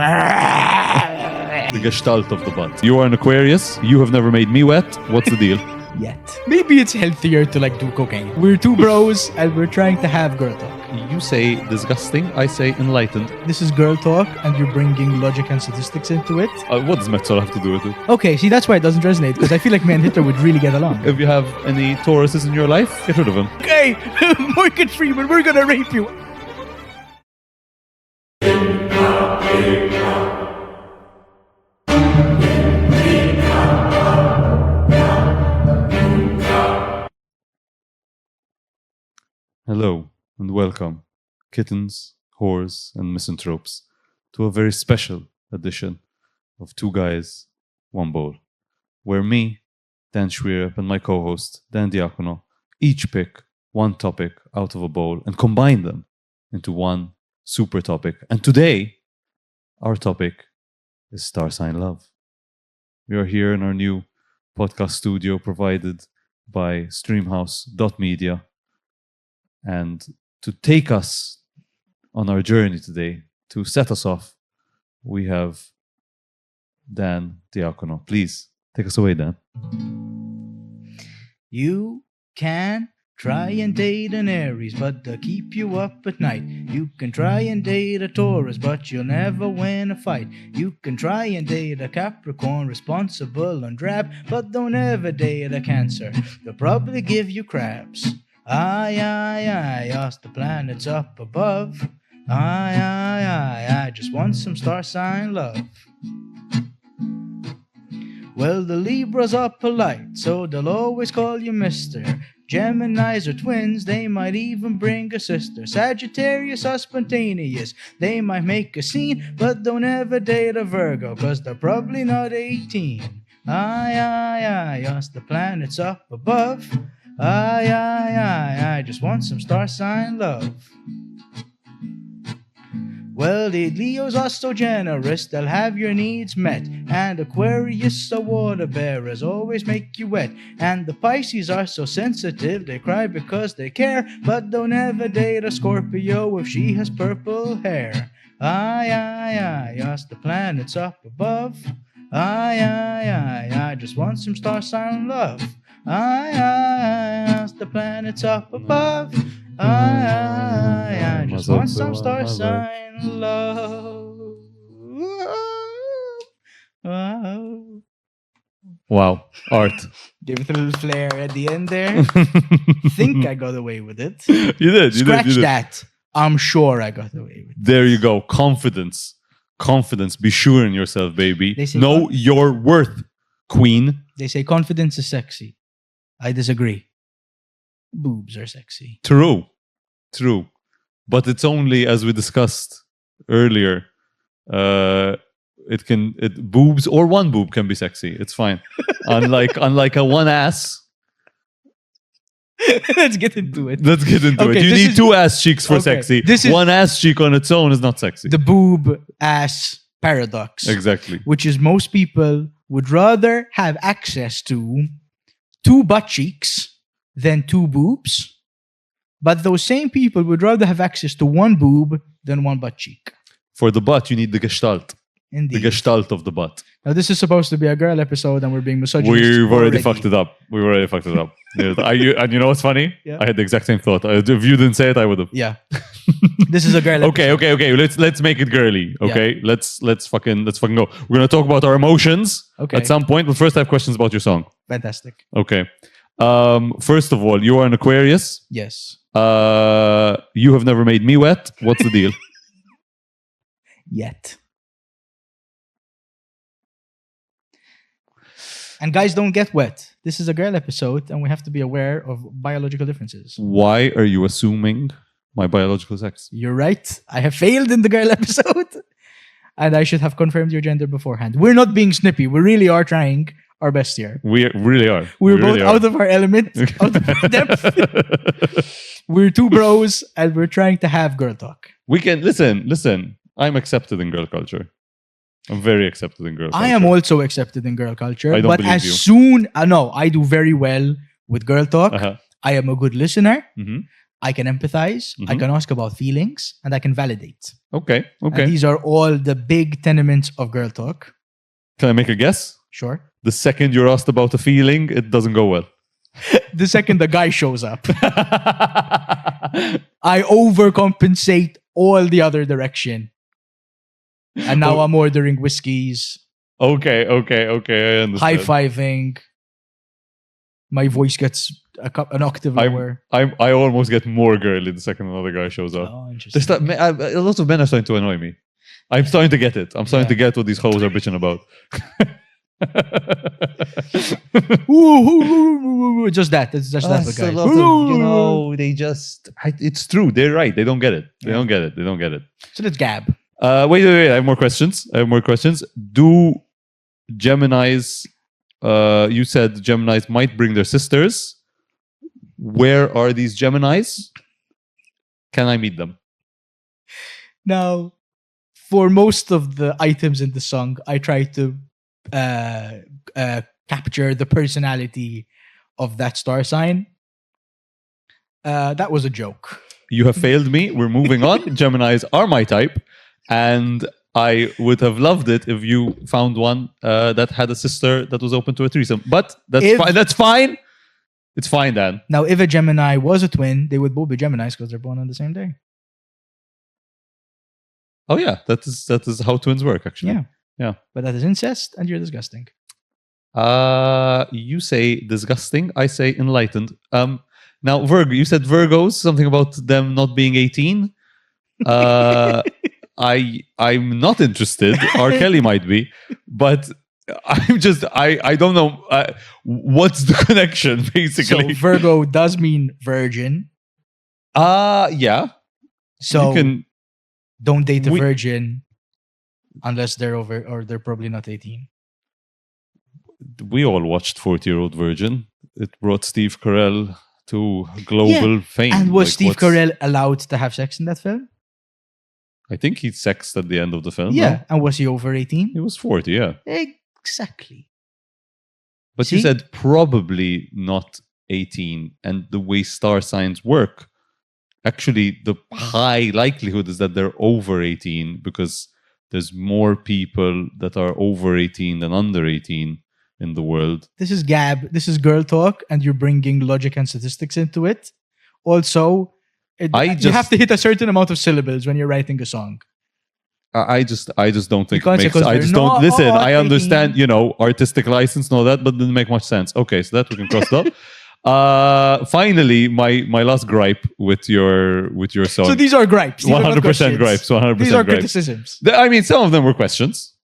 The gestalt of the butt. You are an Aquarius. You have never made me wet. What's the deal? Yet. Maybe it's healthier to like do cocaine. We're two bros and we're trying to have girl talk. You say disgusting. I say enlightened. This is girl talk and you're bringing logic and statistics into it. What does Metzl have to do with it? Okay, see, that's why it doesn't resonate, because I feel like me and Hitler would really get along. If you have any Tauruses in your life, get rid of them. Okay, Morgan Freeman, we're gonna rape you. Hello and welcome, kittens, whores, and misanthropes, to a very special edition of Two Guys, One Bowl, where me, Dan Xuereb, and my co-host, Dan Diacono, each pick one topic out of a bowl and combine them into one super topic. And today, our topic is star sign love. We are here in our new podcast studio provided by streamhouse.media. And to take us on our journey today, to set us off, we have Dan Diacono. Please, take us away, Dan. You can try and date an Aries, but they'll keep you up at night. You can try and date a Taurus, but you'll never win a fight. You can try and date a Capricorn, responsible and drab, but don't ever date a Cancer. They'll probably give you crabs. Aye, ask the planets up above. I just want some star sign love. Well, the Libras are polite, so they'll always call you Mister. Geminis are twins, they might even bring a sister. Sagittarius are spontaneous, they might make a scene, but don't ever date a Virgo, cause they're probably not 18. Aye, ask the planets up above. I just want some star sign love. Well, the Leos are so generous, they'll have your needs met. And Aquarius are water bearers, always make you wet. And the Pisces are so sensitive, they cry because they care. But don't ever date a Scorpio if she has purple hair. Aye, ask the planets up above. I just want some star sign love. Ask the planets up above. I just want some star sign love. Wow, art. Give it a little flair at the end there. Think I got away with it. You did. Scratch that. I'm sure I got away with it. There you go. Confidence. Be sure in yourself, baby. Know your worth, queen. They say confidence is sexy. I disagree. Boobs are sexy. True. But it's only, as we discussed earlier, boobs or one boob can be sexy. It's fine. unlike a one ass. Let's get into it. You need two ass cheeks for sexy. One ass cheek on its own is not sexy. The boob ass paradox. Exactly. Which is most people would rather have access to 2 butt cheeks than 2 boobs. But those same people would rather have access to 1 boob than 1 butt cheek. For the butt, you need the gestalt. Indeed. The gestalt of the butt. Now, this is supposed to be a girl episode and we're being misogynistic. We've already fucked it up. And you know what's funny? Yeah. I had the exact same thought. If you didn't say it, I would have. Yeah. This is a girl episode. Okay. Let's make it girly. Okay. Yeah. Let's fucking go. We're gonna talk about our emotions at some point, but first I have questions about your song. Fantastic. Okay. First of all, you are an Aquarius. Yes. You have never made me wet. What's the deal? Yet. And guys don't get wet. This is a girl episode and we have to be aware of biological differences. Why are you assuming my biological sex? You're right. I have failed in the girl episode. And I should have confirmed your gender beforehand. We're not being snippy. We really are trying our best here. We really are. We're both out of our element, out of our depth. We're two bros and we're trying to have girl talk. We can, listen. I'm accepted in girl culture. I'm very accepted in girl culture. I am also accepted in girl culture. I don't but believe as you. soon, no, I do very well with girl talk. Uh-huh. I am a good listener. Mm-hmm. I can empathize, I Mhm. can ask about feelings, and I can validate. Okay. And Okay. these are all the big tenements of girl talk. Can I make a guess? Sure. The second you're asked about a feeling, it doesn't go well. The second the guy shows up, I overcompensate all the other direction. And now I'm ordering whiskeys, Okay. I understand. high-fiving. My voice gets an octave lower. I almost get more girly the second another guy shows up. Oh, There's interesting. a lot of men are starting to annoy me. I'm starting to get it. I'm starting to get what these hoes are bitching about. Ooh, just that. It's just that, That's guys. a lot of, they just... it's true. They're right. They don't get it. They don't get it. So let's gab. Wait. I have more questions. Do Geminis... you said Geminis might bring their sisters. Where are these Geminis? Can I meet them? Now, for most of the items in the song, I try to capture the personality of that star sign. That was a joke. You have failed me. We're moving on. Geminis are my type. And I would have loved it if you found one that had a sister that was open to a threesome. But fine. That's fine. It's fine, Dan. Now, if a Gemini was a twin, they would both be Geminis because they're born on the same day. Oh yeah, that is how twins work, actually. Yeah. But that is incest, and you're disgusting. You say disgusting. I say enlightened. Now Virgo. You said Virgos. Something about them not being 18. I'm not interested. R. Kelly might be, but I don't know what's the connection basically. So Virgo does mean virgin. Yeah. So you can, don't date a virgin unless they're over, or they're probably not 18. We all watched 40-Year-Old Virgin. It brought Steve Carell to global fame. And was Steve Carell allowed to have sex in that film? I think he sexed at the end of the film. Yeah. No? And was he over 18? He was 40, yeah. Exactly. But you said probably not 18. And the way star signs work, actually, the high likelihood is that they're over 18 because there's more people that are over 18 than under 18 in the world. This is gab. This is girl talk, and you're bringing logic and statistics into it. Also, you have to hit a certain amount of syllables when you're writing a song. I just don't think it makes sense. I just don't listen. I understand, artistic license and all that, but it didn't make much sense. Okay, so that we can cross off. Finally, my last gripe with your song. So these are gripes. 100% gripes. 100% These are gripes. criticisms. I mean, some of them were questions.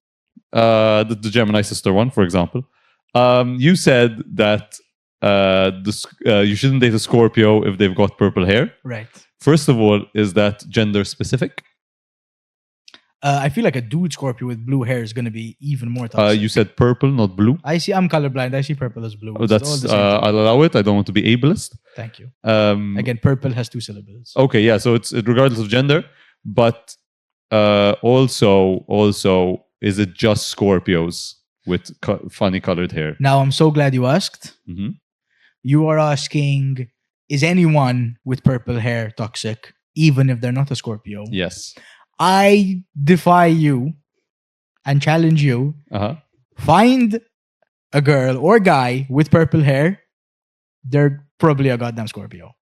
The Gemini sister one, for example. You said that you shouldn't date a Scorpio if they've got purple hair. Right. First of all, is that gender specific? I feel like a dude Scorpio with blue hair is going to be even more toxic. You said purple, not blue. I'm colorblind. I see purple as blue. That's I'll allow it. I don't want to be ableist. Thank you. Again, purple has 2 syllables. Okay, yeah. So it's regardless of gender, but also, is it just Scorpios with funny colored hair? Now, I'm so glad you asked. Mm-hmm. You are asking, is anyone with purple hair toxic, even if they're not a Scorpio? Yes. I defy you and challenge you. Find a girl or guy with purple hair. They're probably a goddamn Scorpio.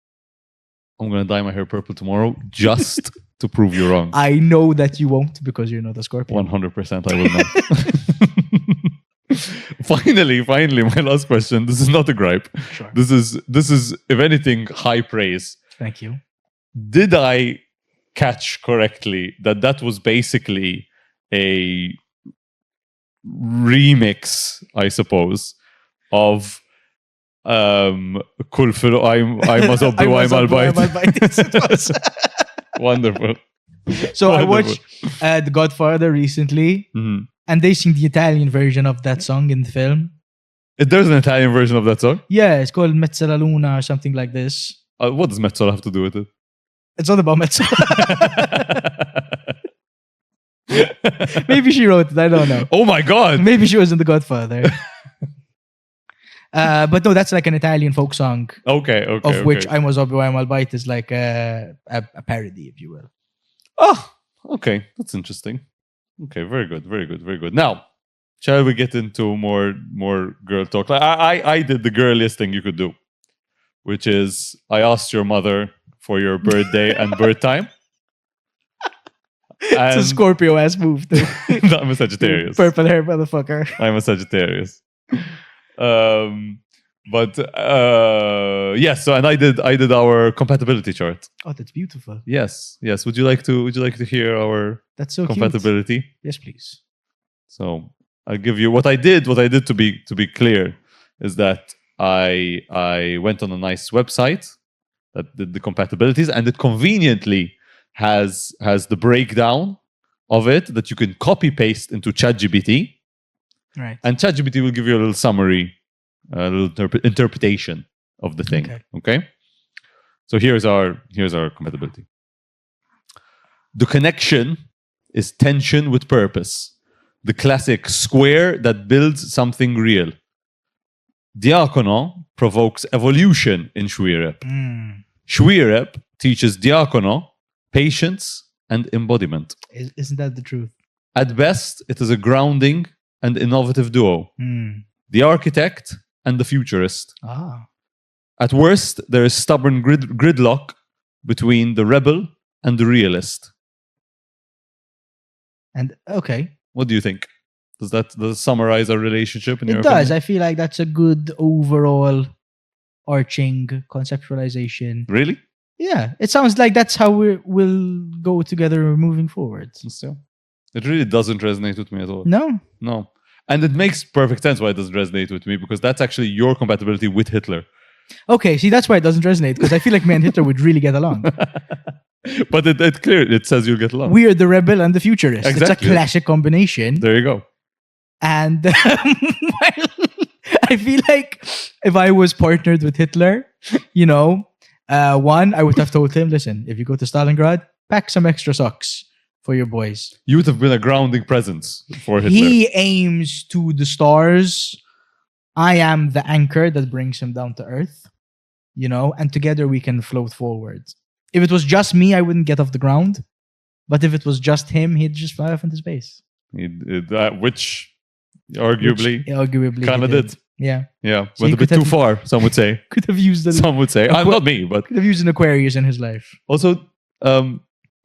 I'm going to dye my hair purple tomorrow just to prove you wrong. I know that you won't because you're not a Scorpio. 100% I will not. Finally, my last question. This is not a gripe. Sure. This is, if anything, high praise. Thank you. Did I catch correctly that was basically a remix, I suppose, of Kulfur I'm Wonderful. So I watched The Godfather recently, and they sing the Italian version of that song in the film. There's an Italian version of that song? Yeah, it's called Mezza la Luna or something like this. What does Mezzola have to do with it? It's not about Mezzola. Maybe she wrote it. I don't know. Oh my God. Maybe she was in The Godfather. But no, that's like an Italian folk song, Okay. of which I'm was Obi Wan Bite is like a parody, if you will. Oh, okay. That's interesting. Okay, very good. Now, shall we get into more girl talk? Like, I did the girliest thing you could do, which is I asked your mother for your birthday and birth time. It's a Scorpio ass move, too. I'm a Sagittarius. Purple hair motherfucker. I'm a Sagittarius. But yes. So, and I did our compatibility chart. Oh, that's beautiful. Yes. Would you like to hear our That's so compatibility? cute. Yes, please. So I'll give you what I did. What I did, to be clear, is that I went on a nice website that did the compatibilities, and it conveniently has the breakdown of it that you can copy paste into ChatGPT, Right. and ChatGPT will give you a little summary, a little interpretation of the thing. Okay. So here's our compatibility. The connection is tension with purpose, the classic square that builds something real. Diacono provokes evolution in Xuereb. Xuereb teaches Diacono patience and embodiment. Isn't that the truth? At best, it is a grounding and innovative duo. The architect and the futurist. At worst, there is stubborn gridlock between the rebel and the realist. And okay. What do you think? Does it summarize our relationship in your It does. opinion? I feel like that's a good overall arching conceptualization. Really? Yeah. It sounds like that's how we'll go together moving forward. So, it really doesn't resonate with me at all. No? And it makes perfect sense why it doesn't resonate with me, because that's actually your compatibility with Hitler. Okay, see, that's why it doesn't resonate, because I feel like me and Hitler would really get along. But it says you'll get along. We are the rebel and the futurist. Exactly. It's a classic combination. There you go. And I feel like if I was partnered with Hitler, one, I would have told him, listen, if you go to Stalingrad, pack some extra socks for your boys. You would have been a grounding presence for Hitler. He aims to the stars. I am the anchor that brings him down to earth, and together we can float forward. If it was just me, I wouldn't get off the ground. But if it was just him, he'd just fly off into space. Which arguably kind of did. Yeah. Yeah, So went he a bit could too have- far, some would say. Could have used Some would say. Not me, but could have used an Aquarius in his life. also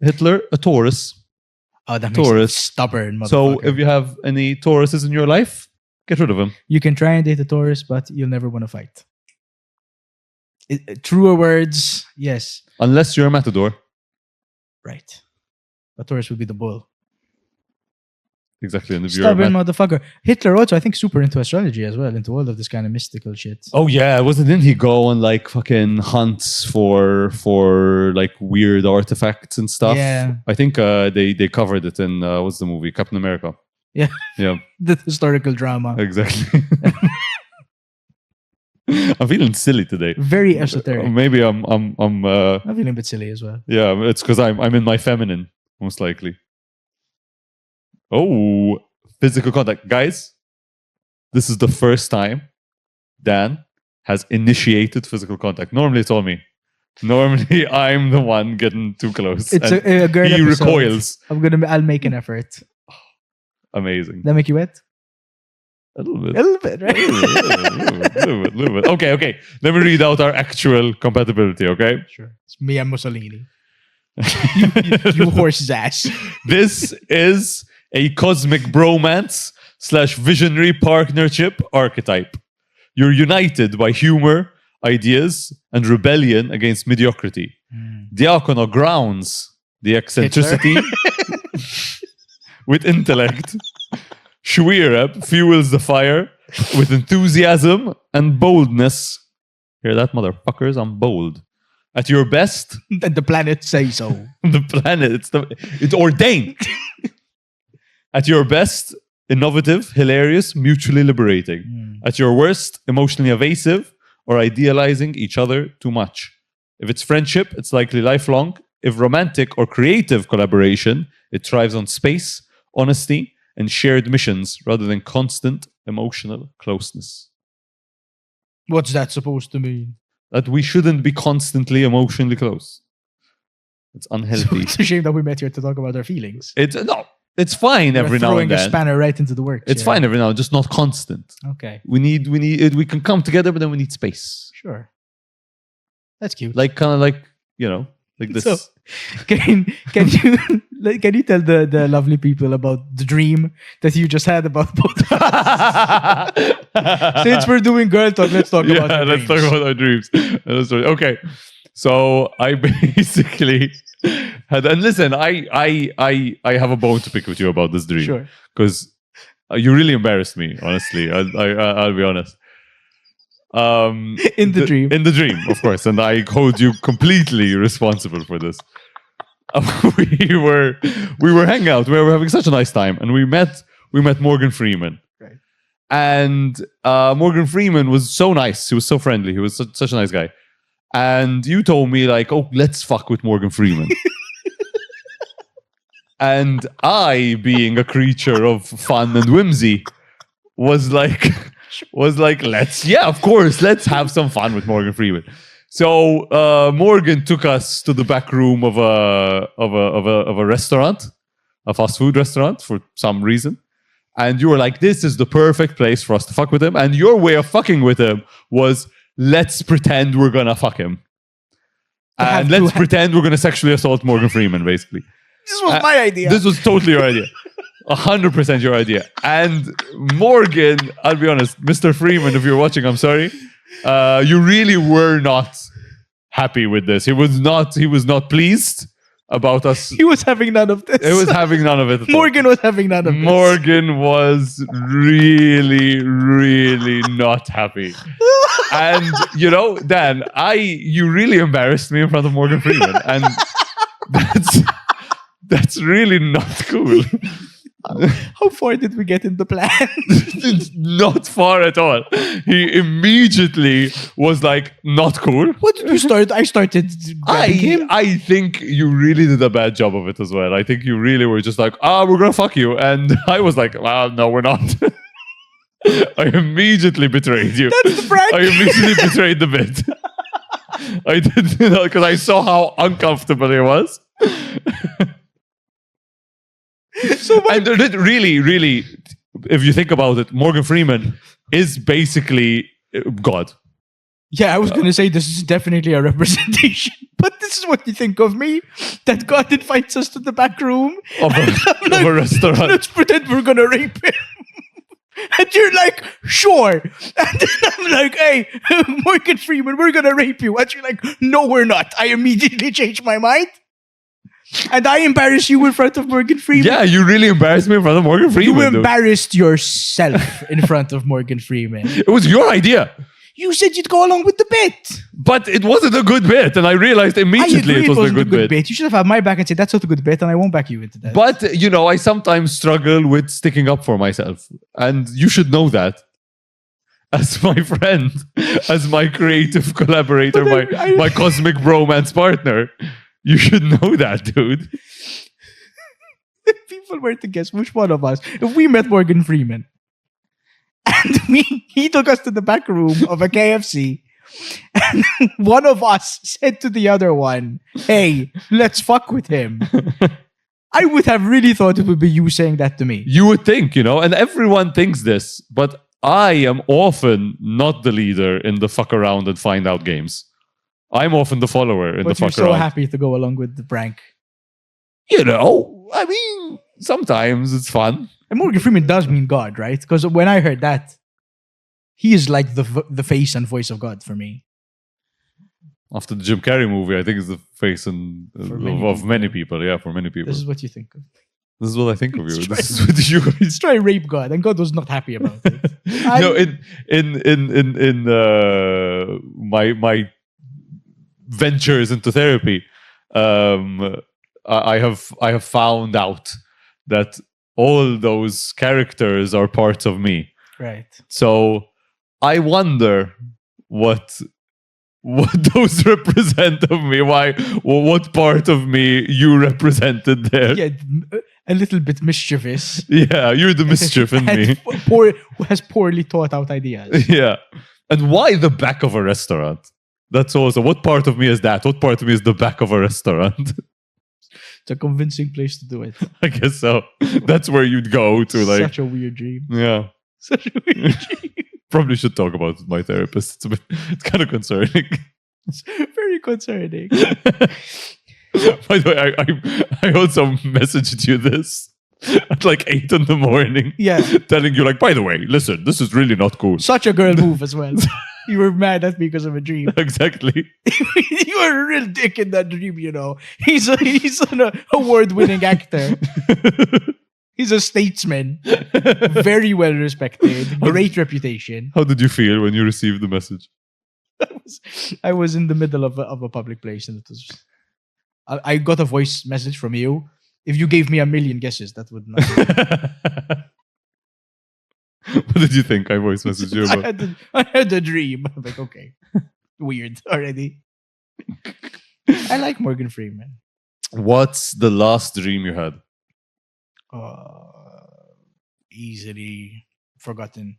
Hitler, a Taurus. Oh, that makes Taurus. him stubborn, motherfucker. So if you have any Tauruses in your life, get rid of them. You can try and date a Taurus, but you'll never want to fight. Truer words, yes. Unless you're a matador. Right. A Taurus would be the bull. Exactly. And if you're Stubborn motherfucker. Hitler also, I think, super into astrology as well, into all of this kind of mystical shit. Oh yeah, didn't he go on like fucking hunts for like weird artifacts and stuff? Yeah. I think they covered it in what's the movie? Captain America. Yeah. Yeah. The historical drama. Exactly. I'm feeling silly today. Very esoteric. Maybe I'm feeling a bit silly as well. yeah, it's because I'm in my feminine, most likely. Oh, physical contact. Guys, this is the first time Dan has initiated physical contact. Normally it's all me. Normally I'm the one getting too close. It's and a girl he episode. recoils. I'll make an effort. Amazing. That make you wet? A little bit. A little bit, right? A little bit. Okay. Let me read out our actual compatibility, okay? Sure. It's me and Mussolini. you horse's ass. This is a cosmic bromance / visionary partnership archetype. You're united by humor, ideas, and rebellion against mediocrity. Diacono grounds the eccentricity with intellect. Xuereb fuels the fire with enthusiasm and boldness. Hear that, motherfuckers? I'm bold. At your best, And the planet say so. the planet, it's ordained. At your best, innovative, hilarious, mutually liberating. At your worst, emotionally evasive or idealizing each other too much. If it's friendship, it's likely lifelong. If romantic or creative collaboration, it thrives on space, honesty, and shared missions rather than constant emotional closeness. What's that supposed to mean? That we shouldn't be constantly emotionally close. It's unhealthy. It's a shame that we met here to talk about our feelings. It's fine We're every now and throwing a then. spanner right into the works. It's fine every now and then, just not constant. Okay. We can come together, but then we need space. Sure. That's cute. Like kind of like, like this. So, can you tell the lovely people about the dream that you just had about both of us? Since we're doing girl talk, let's talk about our let's dreams. talk about our dreams. Okay. So I basically had, and listen, I have a bone to pick with you about this dream. Sure. Because you really embarrassed me, honestly. I'll be honest. In the dream. In the dream, of course. And I hold you completely responsible for this. We were hanging out. We were having such a nice time. And we met Morgan Freeman. Right. And Morgan Freeman was so nice. He was so friendly. He was such a nice guy. And you told me, like, oh, let's fuck with Morgan Freeman. And I, being a creature of fun and whimsy, was like, of course, let's have some fun with Morgan Freeman. So Morgan took us to the back room of a restaurant, a fast food restaurant, for some reason. And you were like, this is the perfect place for us to fuck with him. And your way of fucking with him was, let's pretend we're gonna fuck him. And let's pretend we're gonna sexually assault Morgan Freeman, basically. This was my idea. This was totally your idea. 100% your idea. And Morgan, I'll be honest, Mr. Freeman, if you're watching, I'm sorry. You really were not happy with this. He was not pleased about us. He was having none of this. It was having none of it. Morgan was having none of this. Morgan was really, really not happy. And Dan, you really embarrassed me in front of Morgan Freeman, and that's really not cool. How far did we get in the plan? Not far at all. He immediately was like, not cool. What did you start? I started grabbing him. I think you really did a bad job of it as well. I think you really were just like, we're gonna fuck you. And I was like, well, no, we're not. I immediately betrayed you. That's the prank. I immediately betrayed the bit. I did, because I saw how uncomfortable it was. And really, really, if you think about it, Morgan Freeman is basically God. Yeah, I was going to say this is definitely a representation, but this is what you think of me, that God invites us to the back room of a restaurant. Let's pretend we're going to rape him. And you're like, sure. And then I'm like, hey, Morgan Freeman, we're going to rape you. And you're like, no, we're not. I immediately changed my mind. And I embarrass you in front of Morgan Freeman. Yeah, you really embarrassed me in front of Morgan Freeman. You embarrassed yourself in front of Morgan Freeman. It was your idea. You said you'd go along with the bit. But it wasn't a good bit. And I realized immediately it was a good bit. You should have had my back and said, that's not a good bit. And I won't back you into that. But, I sometimes struggle with sticking up for myself. And you should know that. As my friend, as my creative collaborator, my cosmic bromance partner. You should know that, dude. If people were to guess which one of us, if we met Morgan Freeman and he took us to the back room of a KFC and one of us said to the other one, hey, let's fuck with him. I would have really thought it would be you saying that to me. You would think, and everyone thinks this, but I am often not the leader in the fuck around and find out games. I'm often the follower in the fuck around. But you're so happy to go along with the prank. I mean, sometimes it's fun. And Morgan Freeman does mean God, right? Because when I heard that, he is like the face and voice of God for me. After the Jim Carrey movie, I think it's the face of many people. Yeah, for many people. This is what you think of. This is what I think of you. This is what you. Let's try rape God, and God was not happy about it. In my ventures into therapy, I have found out that all those characters are parts of me. Right. So I wonder what those represent of me. What part of me you represented there? Yeah, a little bit mischievous. Yeah, you're the mischief in me. Has poorly thought out ideas. Yeah. And why the back of a restaurant? That's also, what part of me is that? What part of me is the back of a restaurant? It's a convincing place to do it. I guess so. That's where you'd go to, like. Such a weird dream. Yeah. Such a weird dream. Probably should talk about it with my therapist. It's kind of concerning. It's very concerning. By the way, I also messaged you this at like 8 in the morning. Yeah. Telling you, like, by the way, listen, this is really not cool. Such a girl move as well. You were mad at me because of a dream. Exactly. You were a real dick in that dream, you know. He's an award-winning actor. He's a statesman. Very well respected. Great reputation. How did you feel when you received the message? I was in the middle of a public place, and it was. I got a voice message from you. If you gave me 1,000,000 guesses, that would not. What did you think I voice messaged you about? I had a dream. I'm like, okay, weird already. I like Morgan Freeman. What's the last dream you had? Easily forgotten.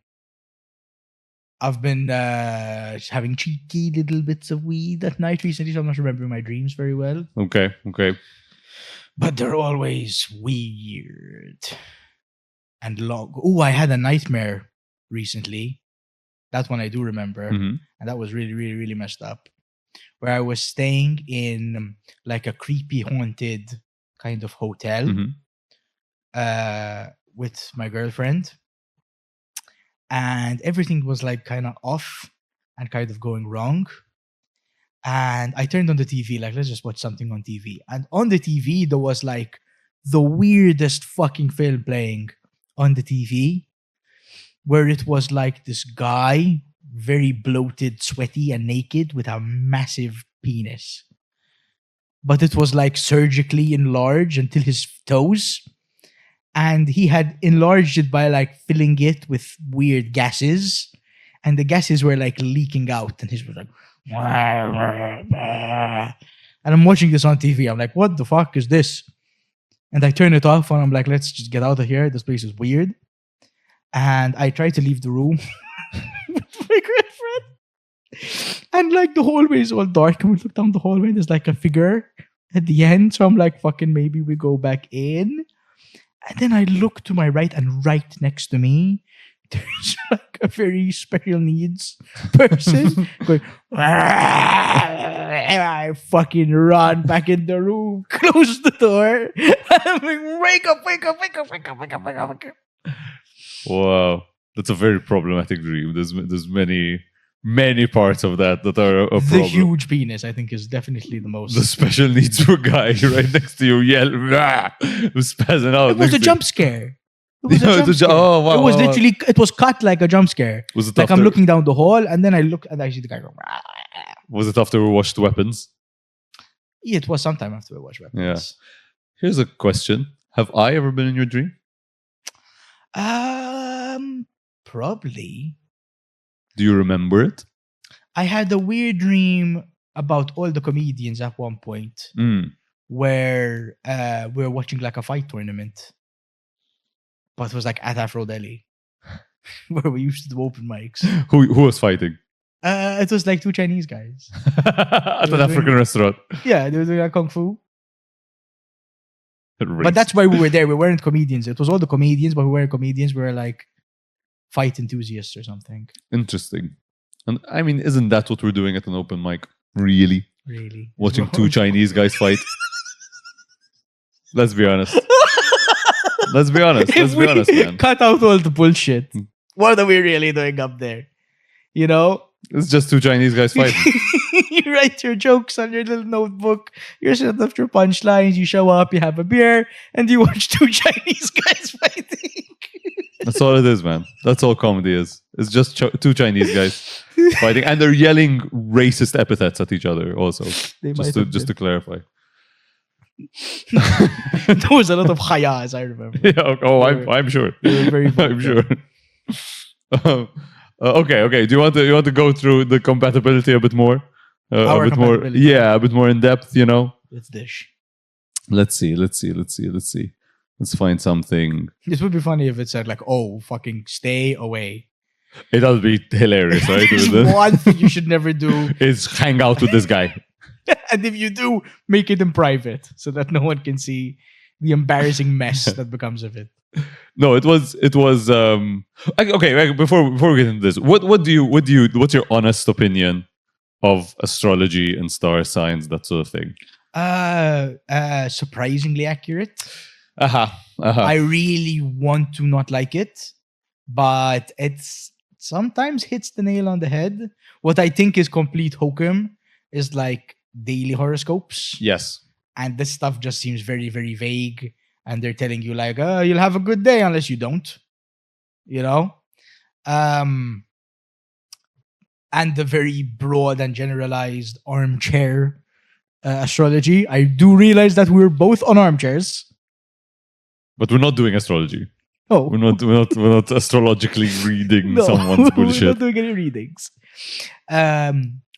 I've been having cheeky little bits of weed at night recently, so I'm not remembering my dreams very well. Okay. But they're always weird and long. Oh, I had a nightmare recently. That one I do remember. Mm-hmm. And that was really, really, really messed up. Where I was staying in like a creepy, haunted kind of hotel with my girlfriend. And everything was like kind of off and kind of going wrong. And I turned on the TV, like, let's just watch something on TV. And on the TV, there was like the weirdest fucking film playing on the TV, where it was like this guy, very bloated, sweaty, and naked with a massive penis. But it was like surgically enlarged until his toes. And he had enlarged it by like filling it with weird gases. And the gases were like leaking out. And he was like, and I'm watching this on TV. I'm like, what the fuck is this? And I turn it off and I'm like, let's just get out of here. This place is weird. And I try to leave the room with my girlfriend. And like the hallway is all dark. And we look down the hallway and there's like a figure at the end. So I'm like, fucking maybe we go back in. And then I look to my right, and right next to me, there's like a very special needs person going, I fucking run back in the room, close the door. I'm like, wake up. Wow. That's a very problematic dream. There's many parts of that are a problem. The huge penis, I think, is definitely the most. The special needs guy right next to you was spazzing out. It was a jump scare. It was Yeah, a jump scare. oh, wow, it was wow, wow. literally, it was cut like a jump scare. Was it Like after, I'm looking down the hall, and then I look and I see the guy go. Was it after we watched Weapons? Yeah, it was sometime after I watched Weapons. Yeah. Here's a question. Have I ever been in your dream? Probably. Do you remember it? I had a weird dream about all the comedians at one point where we were watching like a fight tournament. But it was like at Afro Delhi, where we used to do open mics. Who was fighting? It was like two Chinese guys. At an African restaurant. Yeah, they were doing like kung fu. Racist. But that's why we were there. We weren't comedians. It was all the comedians, but we weren't comedians. We were like fight enthusiasts or something. Interesting. And I mean, isn't that what we're doing at an open mic? Really? Really? Watching two Chinese guys fight? Let's be honest. Let's be honest, man. Cut out all the bullshit. What are we really doing up there? You know? It's just two Chinese guys fighting. You write your jokes on your little notebook. You set up your punchlines. You show up. You have a beer, and you watch two Chinese guys fighting. That's all it is, man. That's all comedy is. It's just two Chinese guys fighting, and they're yelling racist epithets at each other. Also, just to clarify. There was a lot of khaya, as I remember. Yeah. Oh, I'm sure. They were very I'm sure. Okay. Do you want to go through the compatibility a bit more? Our a bit more. Yeah, a bit more in depth. You know. Let's dish. Let's see. Let's find something. This would be funny if it said like, "Oh, fucking stay away." It'll be hilarious, right? There's one thing you should never do. Is hang out with this guy. And if you do, make it in private so that no one can see the embarrassing mess that becomes of it. No, it was okay. Before we get into this, what's your honest opinion of astrology and star signs, that sort of thing? Surprisingly accurate. Uh-huh. I really want to not like it, but it's sometimes hits the nail on the head. What I think is complete hokum is like daily horoscopes. Yes. And this stuff just seems very, very vague. And they're telling you like, you'll have a good day unless you don't. You know? And the very broad and generalized armchair astrology. I do realize that we're both on armchairs. But we're not doing astrology. Oh. We're not astrologically reading someone's bullshit. We're not doing any readings.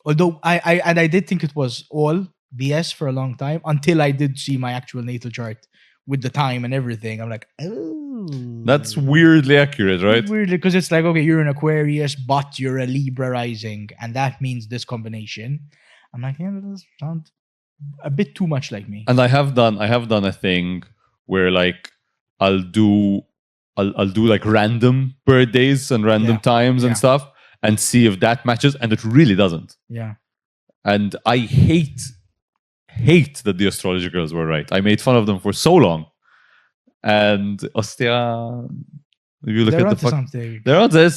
Although I did think it was all BS for a long time until I did see my actual natal chart with the time and everything. I'm like, oh, that's weirdly accurate, right? Weirdly, because it's like, okay, you're an Aquarius, but you're a Libra rising, and that means this combination. I'm like, yeah, that does sound a bit too much like me. And I have done a thing where like I'll do like random birthdays and random times and stuff, and see if that matches, and it really doesn't. Yeah. And I hate that the astrology girls were right. I made fun of them for so long. And Ostia, if you look at the something. There's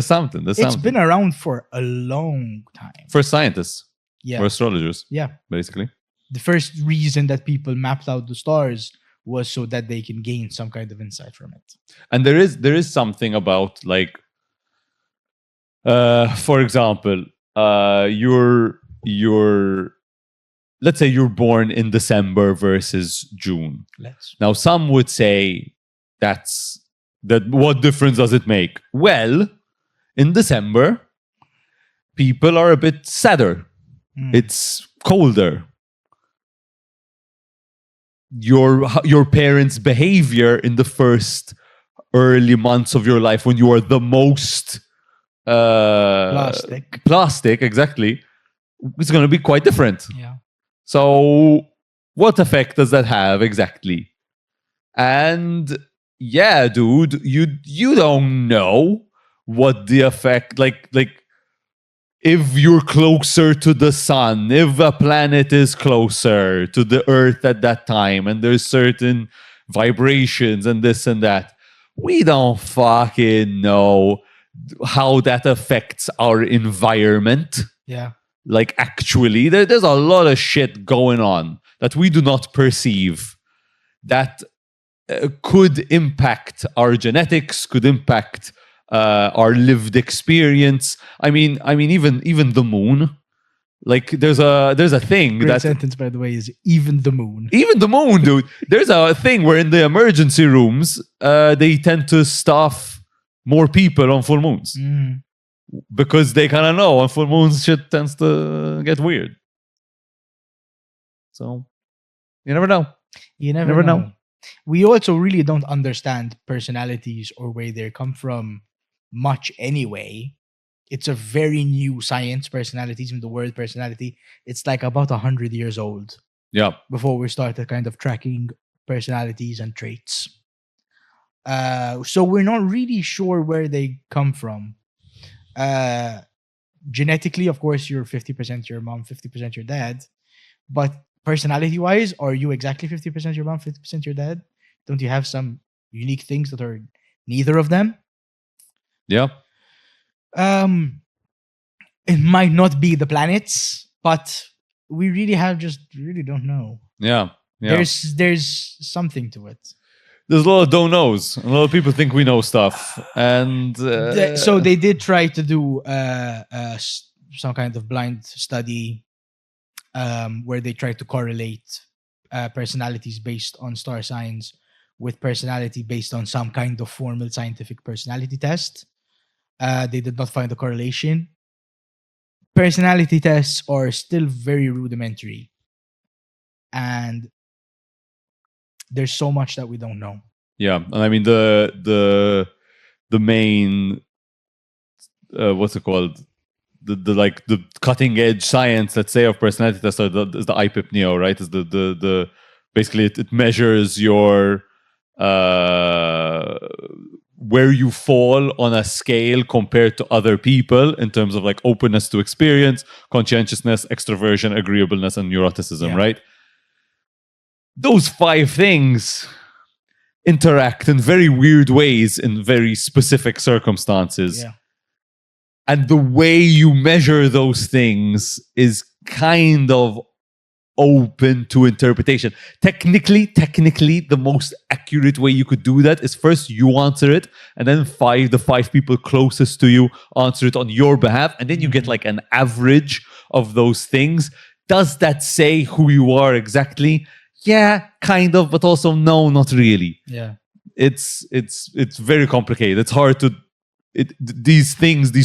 something. It's been around for a long time. For scientists. Yeah. For astrologers. Yeah. Basically. The first reason that people mapped out the stars was so that they can gain some kind of insight from it. And there is something about like for example, let's say you're born in December versus June. Now, some would say that what difference does it make? Well, in December, people are a bit sadder. It's colder. Your parents' behavior in the first early months of your life when you are the most plastic, exactly, it's going to be quite different. Yeah. So what effect does that have exactly? And yeah, dude, you don't know what the effect, like if you're closer to the sun, if a planet is closer to the earth at that time, and there's certain vibrations and this and that, we don't fucking know how that affects our environment. Yeah. Like actually, there's a lot of shit going on that we do not perceive that could impact our genetics, could impact our lived experience. I mean, even the moon. Like there's a thing. Great sentence, by the way, is even the moon. Even the moon, dude. There's a thing where in the emergency rooms, they tend to staff more people on full moons. Because they kind of know on full moons shit tends to get weird. So you never know. You never know. We also really don't understand personalities or where they come from much anyway. It's a very new science, personalities, even the word personality. It's like about 100 years old. Yeah. Before we started kind of tracking personalities and traits. So we're not really sure where they come from. Genetically, of course, you're 50% your mom, 50% your dad. But personality-wise, are you exactly 50% your mom, 50% your dad? Don't you have some unique things that are neither of them? Yeah. It might not be the planets, but we really don't know. Yeah. There's something to it. There's a lot of don't knows. A lot of people think we know stuff, and so they did try to do some kind of blind study where they tried to correlate personalities based on star signs with personality based on some kind of formal scientific personality test. They did not find a correlation. Personality tests are still very rudimentary, and there's so much that we don't know. Yeah, and I mean the main what's it called? The cutting edge science, let's say, of personality test is the IPIP Neo, right? Is the basically it measures your where you fall on a scale compared to other people in terms of like openness to experience, conscientiousness, extroversion, agreeableness, and neuroticism, right? Those 5 things interact in very weird ways in very specific circumstances. Yeah. And the way you measure those things is kind of open to interpretation. Technically, the most accurate way you could do that is first you answer it, and then the 5 people closest to you answer it on your behalf, and then you get like an average of those things. Does that say who you are exactly? Yeah, kind of, but also no, not really. Yeah. It's very complicated. It's hard to these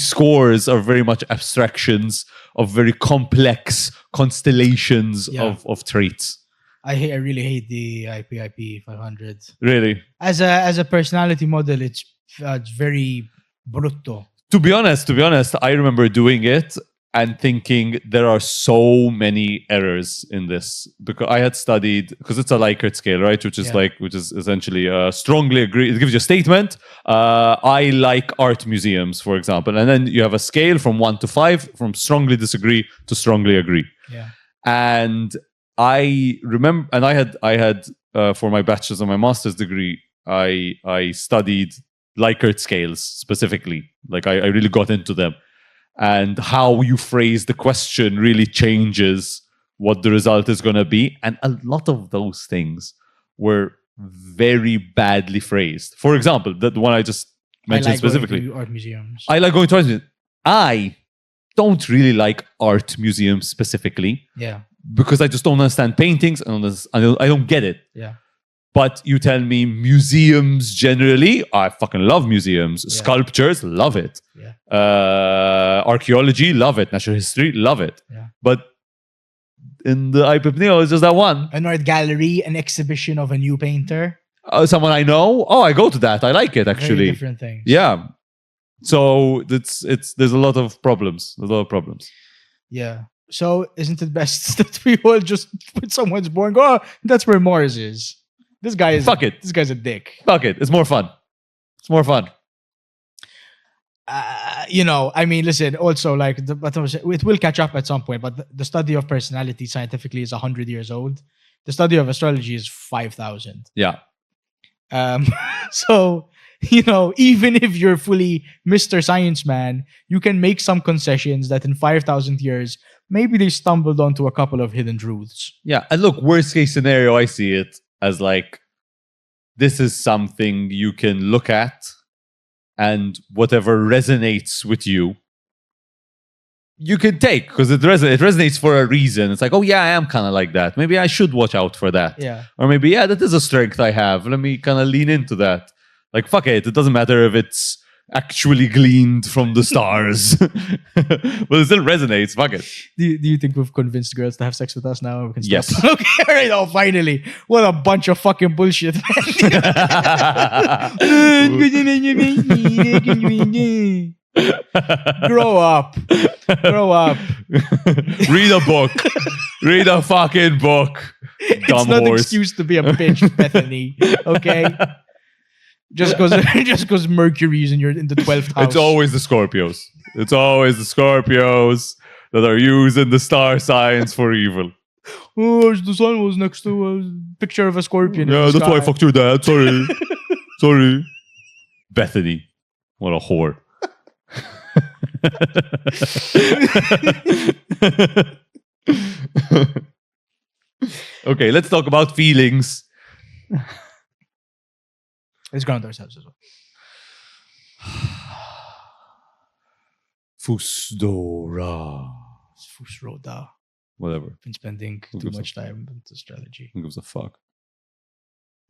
scores are very much abstractions of very complex constellations of traits. I really hate the IP 500. Really? As a personality model, it's very brutto. To be honest, I remember doing it and thinking there are so many errors in this, because I had studied, because it's a Likert scale, right? Which is essentially strongly agree. It gives you a statement. I like art museums, for example, and then you have a scale from 1 to 5, from strongly disagree to strongly agree. Yeah. And I remember, and I had for my bachelor's and my master's degree, I studied Likert scales specifically. Like I really got into them. And how you phrase the question really changes what the result is going to be. And a lot of those things were very badly phrased. For example, the one I just mentioned specifically. Going to art museums. I like going to art museums. I don't really like art museums specifically. Yeah. Because I just don't understand paintings. And I don't get it. Yeah. But you tell me museums generally, I fucking love museums. Yeah. Sculptures, love it. Yeah. Archaeology, love it. Natural history, love it. Yeah. But in the IPIP Neo, it's just that one. An art gallery, an exhibition of a new painter. Someone I know. Oh, I go to that. I like it, actually. Very different things. Yeah. So there's a lot of problems. Yeah. So isn't it best that we all just put someone's born, go, oh, that's where Mars is. This guy is... Fuck it. This guy's a dick. Fuck it. It's more fun. I mean, listen, also, like, it will catch up at some point, but the study of personality scientifically is 100 years old. The study of astrology is 5,000. Yeah. So, even if you're fully Mr. Science Man, you can make some concessions that in 5,000 years, maybe they stumbled onto a couple of hidden truths. Yeah. And look, worst case scenario, I see it as like, this is something you can look at, and whatever resonates with you, you can take, because it resonates for a reason. It's like, oh yeah, I am kind of like that. Maybe I should watch out for that. Yeah. Or maybe, yeah, that is a strength I have. Let me kind of lean into that. Like, fuck it. It doesn't matter if it's actually gleaned from the stars. But it still resonates. Fuck it. Do you think we've convinced girls to have sex with us now? We can stop? Yes. Okay, all right. Oh, finally. What a bunch of fucking bullshit. Grow up. Read a book. Read a fucking book. It's not an excuse to be a bitch, Bethany. Okay? Just because Mercury's in the 12th house. It's always the Scorpios. That are using the star signs for evil. Oh, the sun was next to a picture of a scorpion. Yeah, that's why I fucked your dad. Sorry. Bethany. What a whore. Okay, let's talk about feelings. Let's ground ourselves as well. Fusdora. Fusroda. Whatever. Been spending too much time with astrology. Who gives a fuck?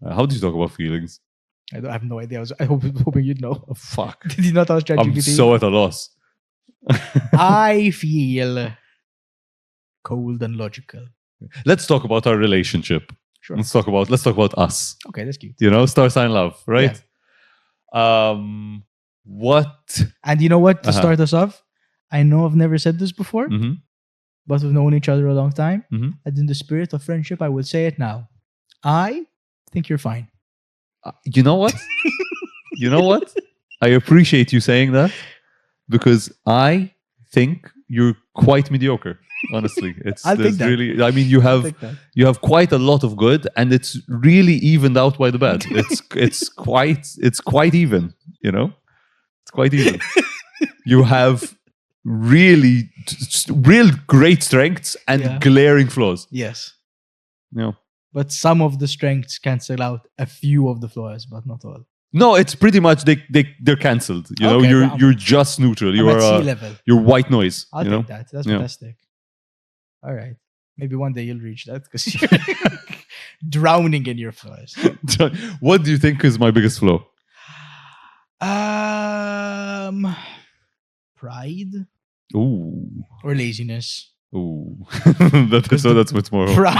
How do you talk about feelings? I have no idea. I was hoping you'd know. Oh, fuck. Did you not ask ChatGPT? I'm so at a loss. I feel cold and logical. Let's talk about our relationship. Sure. Let's talk about us. Okay, that's cute. Star sign love, right? Yeah. What? And you know what? To Uh-huh. start us off, I know I've never said this before, Mm-hmm. but we've known each other a long time. Mm-hmm. And in the spirit of friendship, I will say it now. I think you're fine. You know what? You know what? I appreciate you saying that because I think you're quite mediocre. Honestly, I'll there's take that. really. I mean, you I'll have take that. you have quite a lot of good, and it's really evened out by the bad. It's quite even. You know, it's quite even. You have really real great strengths and Yeah. glaring flaws. Yes. You know. But some of the strengths cancel out a few of the flaws, but not all. No, it's pretty much they're cancelled. You know, Okay, but you're just neutral. I'm at sea level. You're white noise. I'll you take know? that. That's Yeah. fantastic. All right. Maybe one day you'll reach that because you're drowning in your flaws. What do you think is my biggest flaw? Pride Ooh. or laziness. Ooh. That's much more. Pride.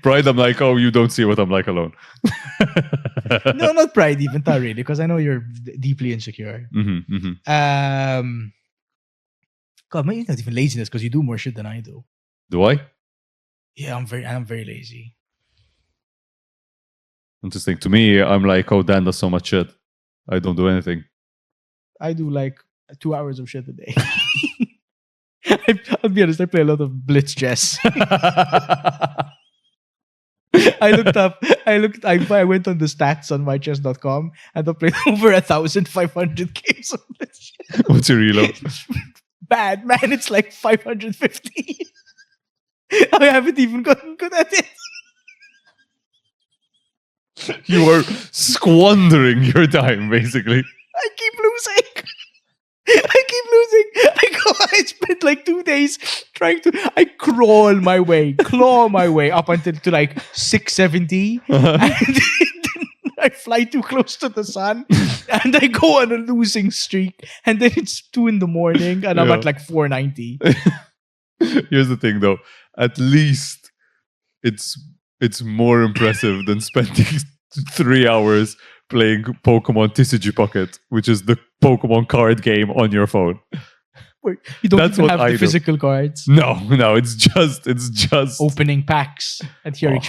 Pride, I'm like, oh, you don't see what I'm like alone. No, not pride even, not really, because I know you're deeply insecure. Mm-hmm, mm-hmm. God, maybe not even laziness because you do more shit than I do. Do I? Yeah, I'm very lazy. Interesting. To me, I'm like, oh, Dan does so much shit. I don't do anything. I do like 2 hours of shit a day. I'll be honest, I play a lot of blitz chess. I went on the stats on mychess.com and I played over 1,500 games of blitz chess. What's your reload? Bad, man. It's like 550. I haven't even gotten good at it. You are squandering your time, basically. I keep losing. I spent like 2 days trying to. I claw my way up until to like 670. And then I fly too close to the sun and I go on a losing streak. And then it's 2 in the morning and I'm at like 490. Here's the thing, though. At least it's more impressive than spending 3 hours playing Pokemon TCG Pocket, which is the Pokemon card game on your phone. Wait, you don't That's even what have I the do. physical cards. No, it's just Opening packs and hearing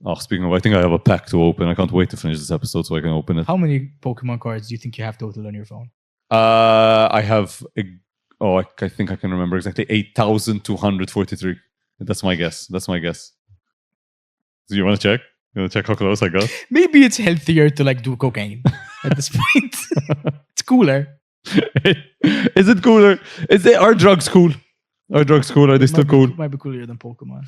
Oh, speaking of, I think I have a pack to open. I can't wait to finish this episode so I can open it. How many Pokemon cards do you think you have total on your phone? I have I think I can remember exactly 8,243. That's my guess. Do you want to check? You want to check how close I got? Maybe it's healthier to like do cocaine at this point. It's cooler. Is it cooler? Are drugs cool? Are they still cool? Might be cooler than Pokemon.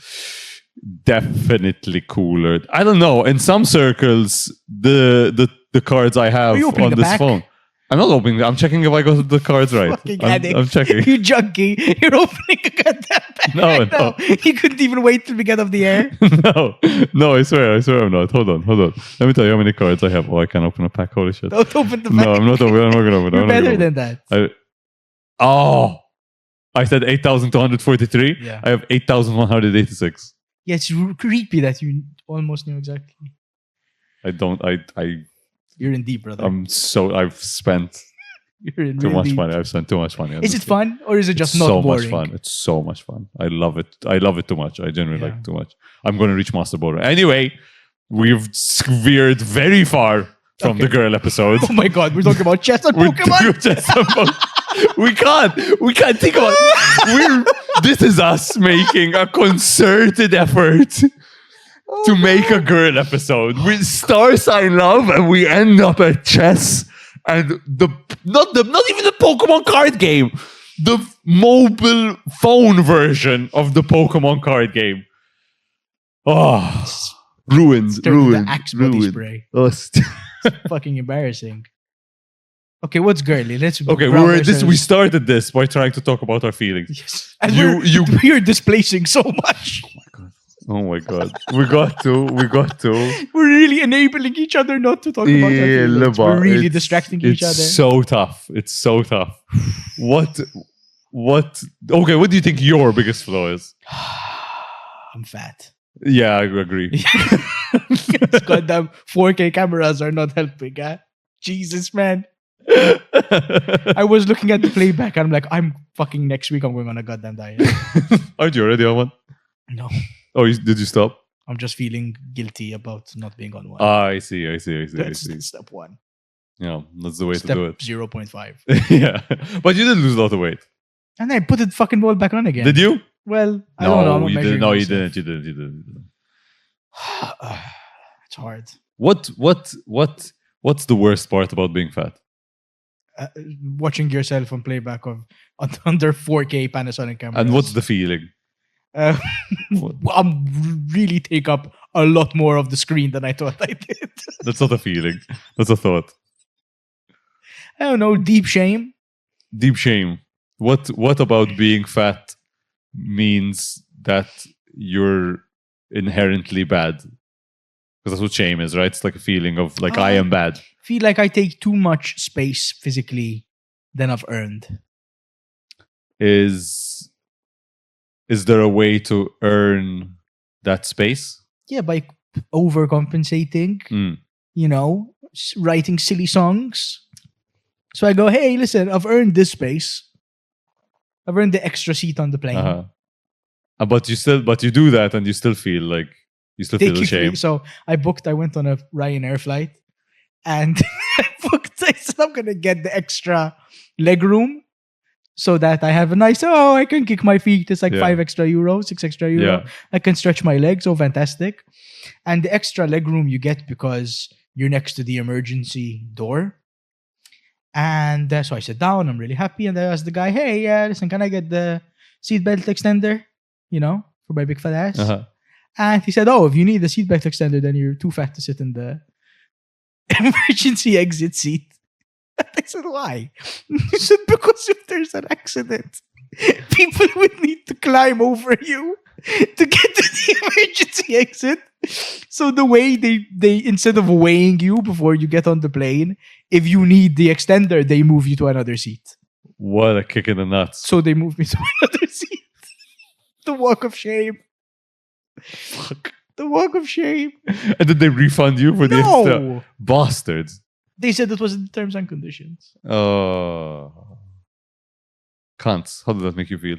Definitely cooler. I don't know. In some circles, the cards I have Are you opening on the this pack? phone. I'm not opening. I'm checking if I got the cards right. Fucking addict. I'm checking. You junkie. You're opening a goddamn pack. No, right now. You couldn't even wait till we get off the air. No, I swear I'm not. Hold on. Let me tell you how many cards I have. Oh, I can't open a pack. Holy shit. Don't open the pack. No, I'm not going to open. You're better than that. I said 8,243. Yeah. I have 8,186. Yeah, it's creepy that you almost knew exactly. You're in deep, brother. I've spent You're in too real much deep. money. I've spent too much money. Is it fun or is it just It's not so boring? much fun. It's so much fun. I love it. I love it too much. I genuinely like it too much. I'm going to reach Master Board. Anyway, we've veered very far from the girl episode. Oh my god, we're talking about chess and Pokemon. We can't think about this is us making a concerted effort to make a girl episode. We star sign love and we end up at chess and not even the Pokemon card game, the mobile phone version of the Pokemon card game. Oh, ruined. The Axe body spray. Fucking embarrassing. Okay, what's girly? We started this by trying to talk about our feelings. Yes. And we're displacing so much. Oh my god. We got to. We're really enabling each other not to talk about our feelings. We're really distracting each other. It's so tough. What okay, what do you think your biggest flaw is? I'm fat. Yeah, I agree. These goddamn 4K cameras are not helping. Jesus, man. I was looking at the playback and I'm like, fucking next week I'm going on a goddamn diet. Aren't you already on one? No, Oh, did you stop? I'm just feeling guilty about not being on one. I see. That's step one. Yeah, that's the way Step to do it. 0.5. Yeah, but you did lose a lot of weight. And then I put the fucking ball back on again. Did you? Well, I don't know. I'm you not didn't. measuring No, you myself. didn't. You didn't. It's hard. What's the worst part about being fat? Watching yourself on playback of under 4K Panasonic cameras. And what's the feeling? Really take up a lot more of the screen than I thought I did. That's not a feeling. That's a thought. I don't know. Deep shame. Deep shame. What about being fat means that you're inherently bad? Because that's what shame is, right? It's like a feeling of like I am bad. Feel like I take too much space physically than I've earned. Is there a way to earn that space? Yeah, by overcompensating. You know, writing silly songs. So I go, hey, listen, I've earned this space. I've earned the extra seat on the plane. But you do that and you still feel like you still feel ashamed. So I went on a Ryanair flight and I said I'm gonna get the extra leg room so that I have a nice, I can kick my feet. It's like €5 extra, €6 extra. Yeah. I can stretch my legs. Oh, fantastic. And the extra leg room you get because you're next to the emergency door. And so I sit down, I'm really happy. And I asked the guy, hey, listen, can I get the seatbelt extender? You know, for my big fat ass. And he said, if you need the seatbelt extender, then you're too fat to sit in the emergency exit seat. And I said, why? He said, because if there's an accident, people would need to climb over you to get to the emergency exit. So the way they instead of weighing you before you get on the plane, if you need the extender, they move you to another seat. What a kick in the nuts. So they moved me to another seat. The walk of shame. Fuck. The walk of shame. And did they refund you for the extra? Bastards. They said it was in the terms and conditions. Cunts. How did that make you feel?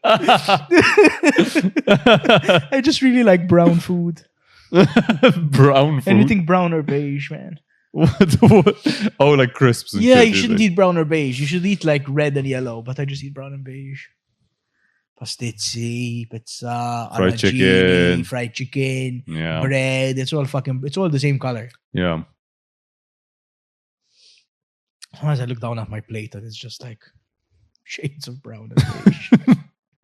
I just really like brown food. Brown food? Anything brown or beige, man. What? Oh, like crisps and shit, you shouldn't eat brown or beige. You should eat like red and yellow, but I just eat brown and beige. Pasticci, pizza, fried chicken, bread. It's all the same color. Yeah. Sometimes I look down at my plate and it's just like shades of brown and beige.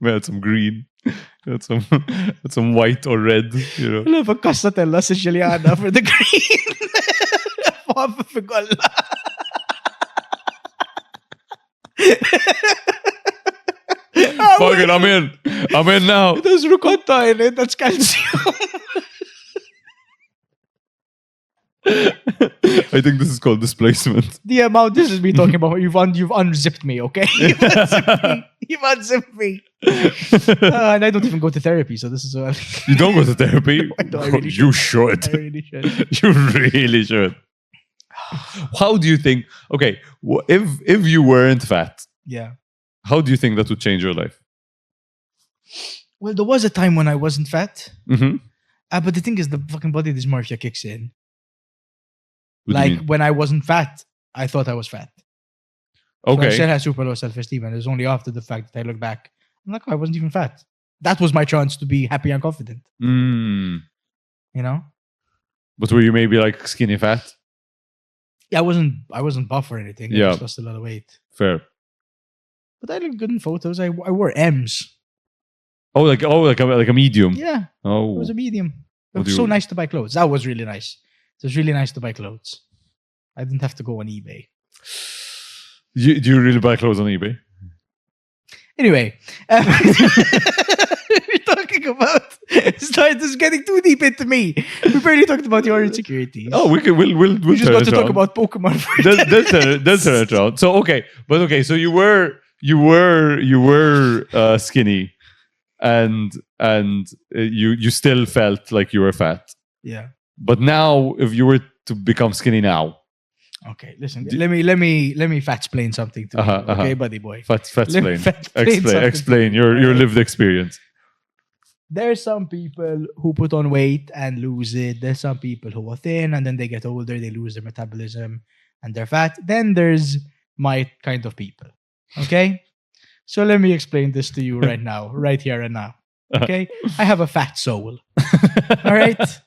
We had some green. We had some white or red, you know. I love a castatella siciliana for the green. Fuck it, I'm in now. There's ricotta in it. That's calcium. I think this is called displacement. The amount this is me talking about. You've unzipped me, okay? You've unzipped me. And I don't even go to therapy, so this is all. You don't go to therapy? No, I really You should. I really should. You really should. How do you think? Okay, if you weren't fat, yeah, how do you think that would change your life? Well, there was a time when I wasn't fat. Mm-hmm. But the thing is, the fucking body dysmorphia kicks in. What do you like mean? when I wasn't fat, I thought I was fat. Okay. So I still had super low self-esteem, and it was only after the fact that I look back, I'm like, I wasn't even fat. That was my chance to be happy and confident. You know? But were you maybe like skinny fat? Yeah, I wasn't buff or anything. I just lost a lot of weight. Fair. But I looked good in photos. I wore M's. Oh, like a medium. Yeah. Oh. It was a medium. It was so nice to buy clothes. That was really nice. It was really nice to buy clothes. I didn't have to go on eBay. Do you really buy clothes on eBay? Anyway, we're talking talking about? This is getting too deep into me. We barely talked about your insecurities. Oh, we'll we just turn got it to talk around. about Pokemon. For They'll turn it around. So okay, so you were skinny, and you still felt like you were fat. Yeah. But now, if you were to become skinny now, okay, listen. Let me fat-splain something to you. Okay, buddy boy. Explain your lived experience. There's some people who put on weight and lose it. There's some people who are thin and then they get older, they lose their metabolism and they're fat. Then there's my kind of people. Okay? So let me explain this to you right now, right here and now. Okay? I have a fat soul. All right?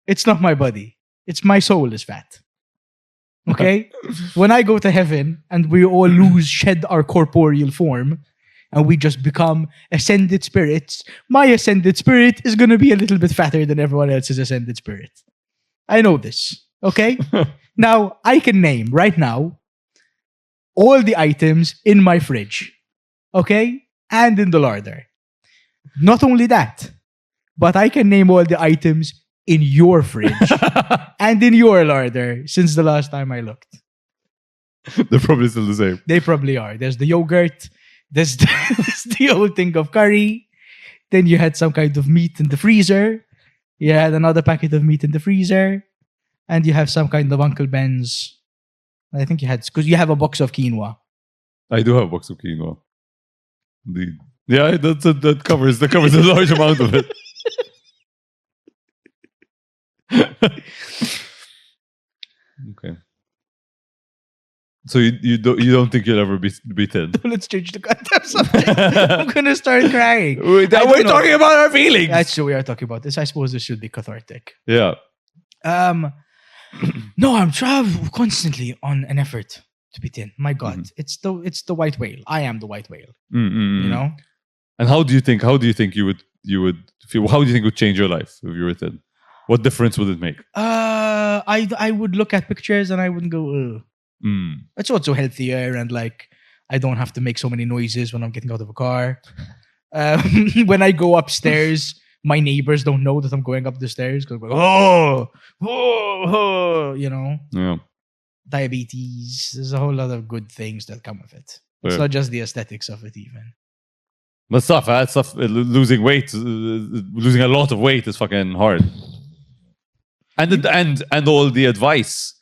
It's not my body. It's my soul is fat. Okay? When I go to heaven and we all shed our corporeal form, and we just become ascended spirits, my ascended spirit is going to be a little bit fatter than everyone else's ascended spirit. I know this, okay? Now, I can name right now all the items in my fridge, okay? And in the larder. Not only that, but I can name all the items in your fridge and in your larder since the last time I looked. They're probably still the same. They probably are. There's the yogurt. There's the old thing of curry. Then you had some kind of meat in the freezer. You had another packet of meat in the freezer. And you have some kind of Uncle Ben's. I think you had, because you have a box of quinoa. I do have a box of quinoa. Indeed. Yeah, that covers a large amount of it. Okay. So you don't think you'll ever be thin? Let's change the goddamn subject. I'm gonna start crying. We're talking about our feelings. That's true. We are talking about this. I suppose this should be cathartic. Yeah. No, I'm trying constantly on an effort to be thin. My God, it's the white whale. I am the white whale. You know. And how do you think you would feel? How do you think it would change your life if you were thin? What difference would it make? I would look at pictures and I wouldn't go, ugh. It's also healthier and like I don't have to make so many noises when I'm getting out of a car. When I go upstairs, my neighbors don't know that I'm going up the stairs because you know. Yeah. Diabetes. There's a whole lot of good things that come with it. It's Yeah. not just the aesthetics of it even. But stuff. Losing weight, losing a lot of weight is fucking hard. And all the advice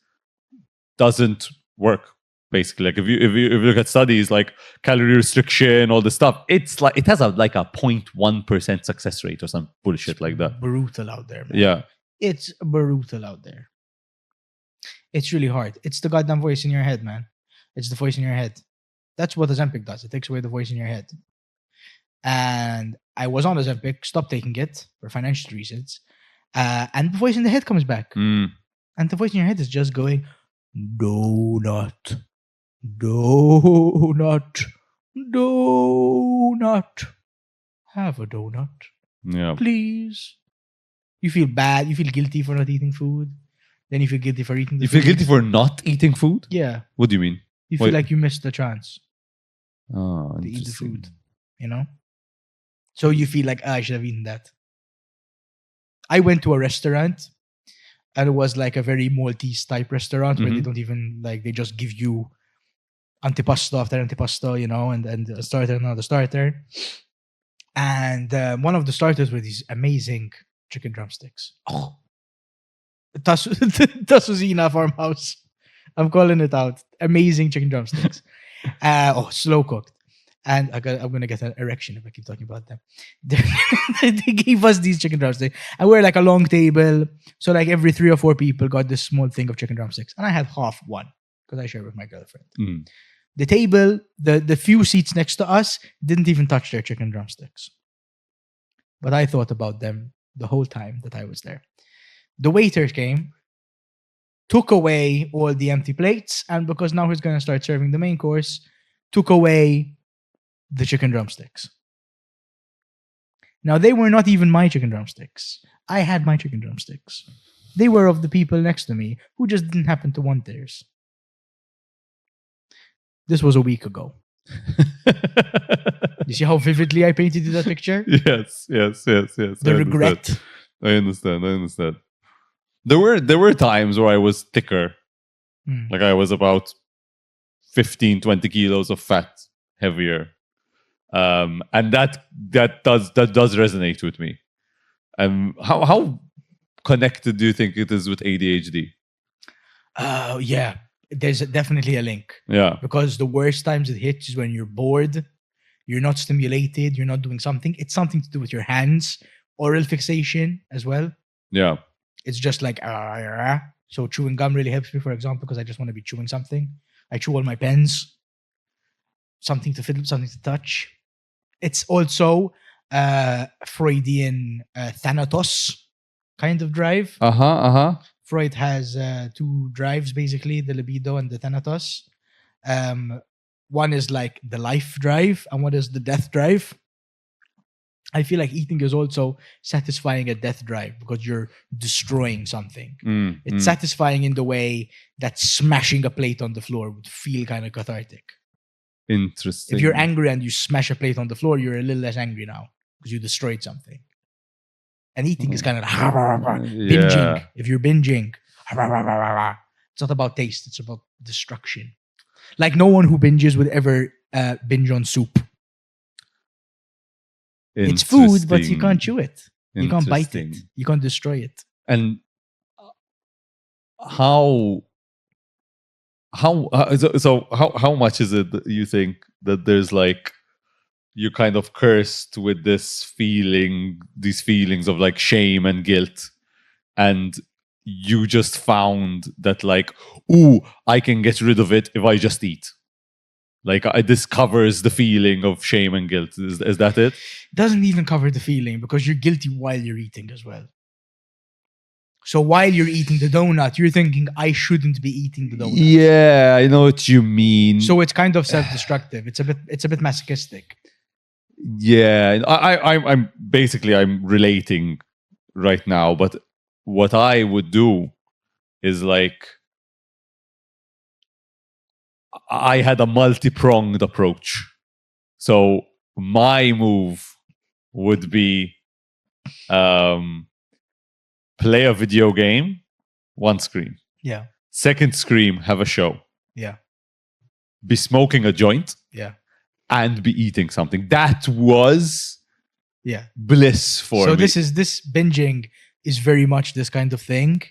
doesn't work. Basically, like if you look at studies like calorie restriction, all this stuff, it's like it has a 0.1% success rate or some bullshit like that. Brutal out there, man. Yeah, It's brutal out there. It's really hard. It's the goddamn voice in your head, man. It's the voice in your head. That's what Ozempic does. It takes away the voice in your head. And I was on Ozempic, stopped taking it for financial reasons. And the voice in the head comes back. And the voice in your head is just going, donut, donut, donut. Have a donut, yeah. please. You feel bad. You feel guilty for not eating food. Then you feel guilty for eating the You food. feel guilty for not eating food? Yeah. What do you mean? You feel Wait. like you missed the chance Oh, to eat the interesting. food. You know? So you feel like, I should have eaten that. I went to a restaurant and it was like a very Maltese type restaurant where they don't even they just give you antipasto after antipasto, you know, and a starter, another starter. And one of the starters were these amazing chicken drumsticks. Oh, Tasuzina Farmhouse. I'm calling it out. Amazing chicken drumsticks. Slow cooked. And I'm going to get an erection if I keep talking about them. They gave us these chicken drumsticks. And we're like a long table. So like every 3 or 4 people got this small thing of chicken drumsticks. And I had half one because I share with my girlfriend. The table, the few seats next to us didn't even touch their chicken drumsticks. But I thought about them the whole time that I was there. The waiter came, took away all the empty plates, and because now he's going to start serving the main course, took away the chicken drumsticks. Now, they were not even my chicken drumsticks. I had my chicken drumsticks. They were of the people next to me who just didn't happen to want theirs. This was a week ago. You see how vividly I painted you that picture? Yes. The regret. I understand. There were times where I was thicker. Like I was about 15, 20 kilos of fat heavier. And that does resonate with me. How connected do you think it is with ADHD? Yeah. There's definitely a link. Yeah. Because the worst times it hits is when you're bored, you're not stimulated, you're not doing something. It's something to do with your hands, oral fixation as well. Yeah. It's just like, so chewing gum really helps me, for example, because I just want to be chewing something. I chew all my pens, something to fiddle, something to touch. It's also Freudian Thanatos kind of drive. Freud has two drives, basically, the libido and the Thanatos. One is like the life drive, and one is the death drive. I feel like eating is also satisfying a death drive because you're destroying something. It's satisfying in the way that smashing a plate on the floor would feel kind of cathartic. Interesting. If you're angry and you smash a plate on the floor, you're a little less angry now because you destroyed something. And eating is kind of binging. If you're binging, it's not about taste, it's about destruction. Like no one who binges would ever binge on soup. It's food, but you can't chew it. You can't bite it. You can't destroy it. And how much is it that you think that there's like you're kind of cursed with these feelings of like shame and guilt, and you just found that like, ooh, I can get rid of it if I just eat. Like this covers the feeling of shame and guilt. Is that it? Doesn't even cover the feeling because you're guilty while you're eating as well. So while you're eating the donut, you're thinking, I shouldn't be eating the donut. Yeah, I know what you mean. So it's kind of self-destructive. It's a bit masochistic. Yeah, I'm relating right now, but what I would do is like I had a multi-pronged approach. So my move would be play a video game, one screen. Yeah. Second screen, have a show. Yeah. Be smoking a joint. Yeah. And be eating something. That was bliss for me. So this binging is very much this kind of thing.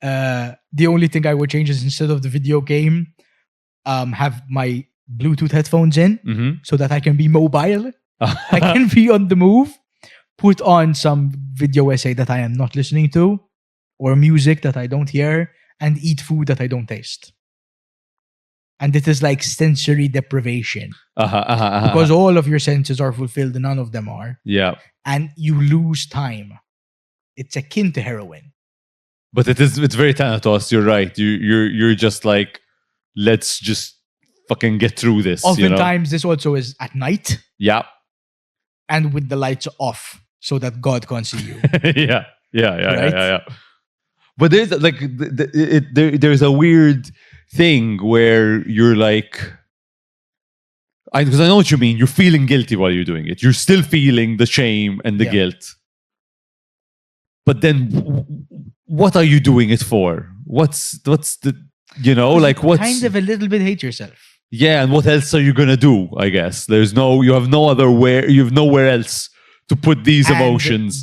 The only thing I would change is instead of the video game, have my Bluetooth headphones in so that I can be mobile. I can be on the move. Put on some video essay that I am not listening to, or music that I don't hear, and eat food that I don't taste. And it is like sensory deprivation. Because all of your senses are fulfilled and none of them are. Yeah. And you lose time. It's akin to heroin. But it's very Thanatos, you're right. You're just like, let's just fucking get through this. Oftentimes this also is at night. Yeah. And with the lights off so that God can't see you. Yeah. But there's like there's a weird thing where you're like, because I know what you mean. You're feeling guilty while you're doing it. You're still feeling the shame and the guilt. But then, what are you doing it for? What's the like what's kind of a little bit hate yourself. Yeah, and what else are you gonna do? I guess you have nowhere else to put these emotions.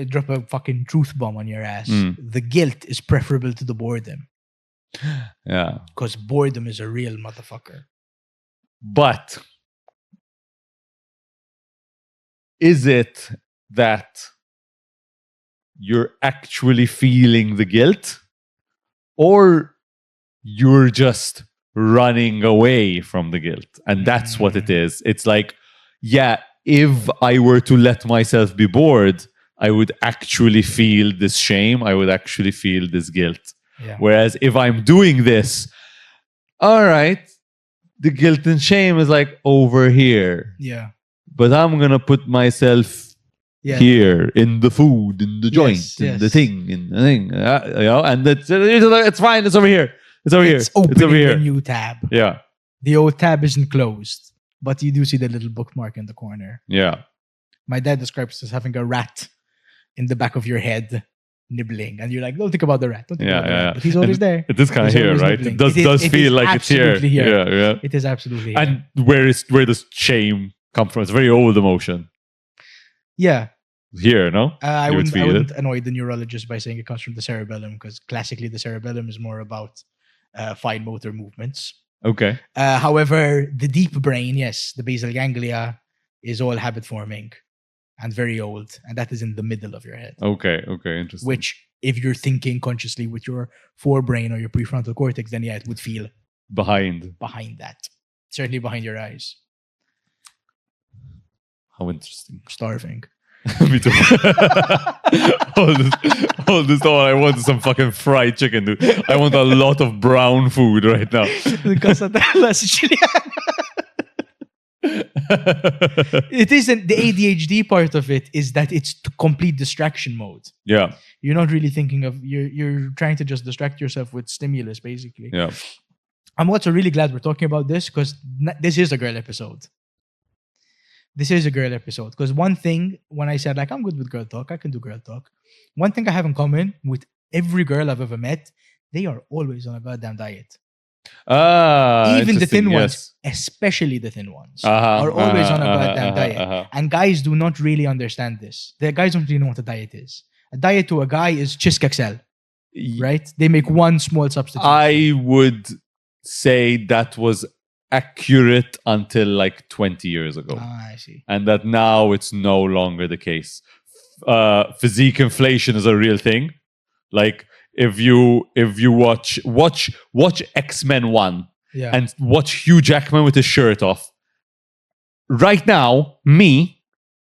Drop a fucking truth bomb on your ass. The guilt is preferable to the boredom. Yeah, because boredom is a real motherfucker. But is it that you're actually feeling the guilt, or you're just running away from the guilt? And that's what it is. It's like, yeah, if I were to let myself be bored, I would actually feel this shame. I would actually feel this guilt. Yeah. Whereas if I'm doing this, all right, the guilt and shame is like over here. Yeah. But I'm going to put myself here in the food, in the joint, in the thing, and it's fine. It's over here. It's over here. It's opening a new tab. Yeah. The old tab isn't closed. but you do see the little bookmark in the corner. Yeah. My dad describes it as having a rat in the back of your head nibbling, and you're like, don't think about the rat. Don't think about the rat. But he's always there. It is kind of He's here, always right? nibbling. It does feel like it's here. absolutely here. Yeah, yeah. It is absolutely here. And where does shame come from? It's a very old emotion. Yeah. Here, no? I You would feel wouldn't it. annoy the neurologist by saying it comes from the cerebellum, because classically the cerebellum is more about fine motor movements. Okay. However, the deep brain, yes, the basal ganglia is all habit forming and very old, and that is in the middle of your head. Okay. Interesting. Which, if you're thinking consciously with your forebrain or your prefrontal cortex, then yeah, it would feel behind that. Certainly behind your eyes. How interesting. Starving. Me too. Hold this on. I want some fucking fried chicken, dude. I want a lot of brown food right now. Casatella Siciliana. It isn't the ADHD part of it, is that it's complete distraction mode. Yeah. You're not really thinking of, you're trying to just distract yourself with stimulus, basically. Yeah. I'm also really glad we're talking about this, because this is a girl episode. This is a girl episode. Because one thing, when I said, like, I'm good with girl talk, I can do girl talk. One thing I have in common with every girl I've ever met, they are always on a goddamn diet. Even the thin ones, especially the thin ones, are always on a goddamn diet. And guys do not really understand this. The guys don't really know what a diet is. A diet to a guy is Chisk XL, right? They make one small substitute. I would say that was accurate until like 20 years ago. I see. And that now it's no longer the case. Physique inflation is a real thing. Like if you watch X-Men 1 and watch Hugh Jackman with his shirt off. Right now,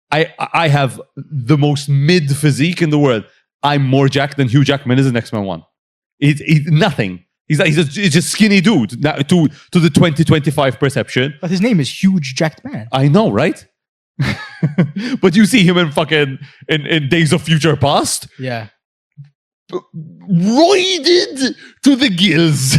I have the most mid physique in the world. I'm more jacked than Hugh Jackman is in X-Men 1. It's nothing. He's just skinny dude now, to the 2025 perception. But his name is Huge Jacked Man. I know, right? But you see him in fucking in Days of Future Past. Yeah. Roided to the gills.